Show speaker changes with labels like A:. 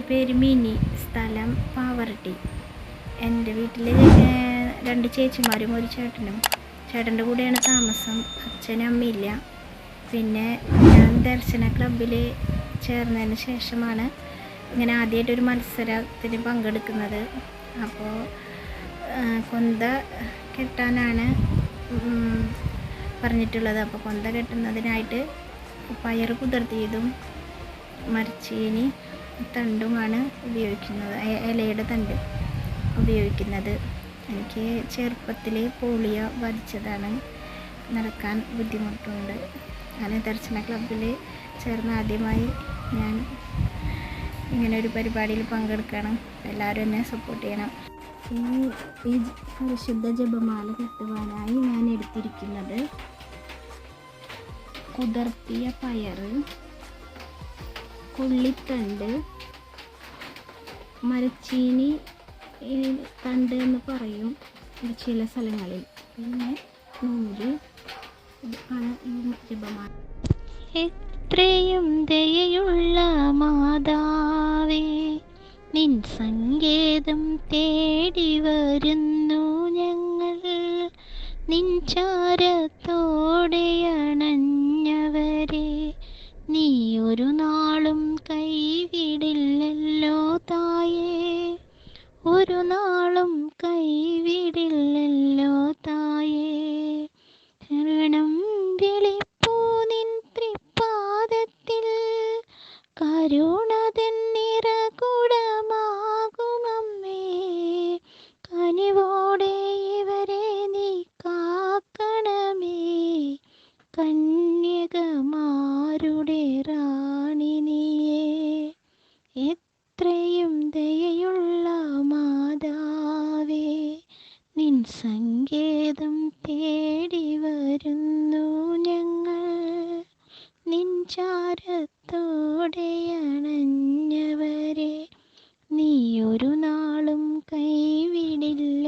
A: പേര് മിനി, സ്ഥലം പാവറട്ടി. എൻ്റെ വീട്ടിൽ 2 ചേച്ചിമാരും ഒരു ചേട്ടനും. ചേട്ടൻ്റെ കൂടെയാണ് താമസം. അച്ഛനും അമ്മയില്ല. പിന്നെ ഞാൻ ദർശന ക്ലബ്ബിൽ ചേർന്നതിന് ശേഷമാണ് ഇങ്ങനെ ആദ്യമായിട്ടൊരു മത്സരത്തിന് പങ്കെടുക്കുന്നത്. അപ്പോൾ കൊന്ത കെട്ടാനാണ് പറഞ്ഞിട്ടുള്ളത്. അപ്പോൾ കൊന്ത കെട്ടുന്നതിനായിട്ട് പയർ കുതിർത്തിയതും മരച്ചീനി തണ്ടുമാണ് ഉപയോഗിക്കുന്നത്, ഇലയുടെ തണ്ട് ഉപയോഗിക്കുന്നത്. എനിക്ക് ചെറുപ്പത്തിൽ പോളിയോ ബാധിച്ചതാണ്, നടക്കാൻ ബുദ്ധിമുട്ടുണ്ട്. അങ്ങനെ ദർശന ക്ലബ്ബിൽ ചേർന്ന് ആദ്യമായി ഞാൻ ഇങ്ങനെ ഒരു പരിപാടിയിൽ പങ്കെടുക്കണം. എല്ലാവരും എന്നെ സപ്പോർട്ട് ചെയ്യണം. ഈ പരിശുദ്ധ ജപമാല കെട്ടുവാനായി ഞാൻ എടുത്തിരിക്കുന്നത് കുതിർത്തിയ പയർ, കൊള്ളിത്തണ്ട്, മരച്ചീനി തണ്ട് എന്ന് പറയും ചില സ്ഥലങ്ങളിൽ, പിന്നെ നൂല് ആണ് ഈ ജപമാല. എത്രയും ദയയുള്ള മാതാവേ, നിൻ സങ്കേതം തേടി വരുന്നു ഞങ്ങൾ. നിൻ ചാരത്തോടെ അണഞ്ഞവരെ നീ ഒരു നാളും കൈവിടില്ലല്ലോ തായേ, ഒരു നാളും കൈവിടില്ലല്ലോ തായേ. ശരണം വിളിപ്പൂ നിൻ തൃപ്പാദത്തിൽ, കരുണതൻ നിറകുടമാകുമമ്മേ. കനിവോടെ ഇവരെ നീ കാക്കണമേ, കന്യകമാരുടെ റാണി നീയേ. എത്രയും ദയയുള്ള മാതാവേ, നിൻ സങ്കേതം തേടി വരുന്നു ഞങ്ങൾ. നിൻ ചാരത്തോടെ അണഞ്ഞവരെ നീ ഒരു നാളും കൈവിടില്ല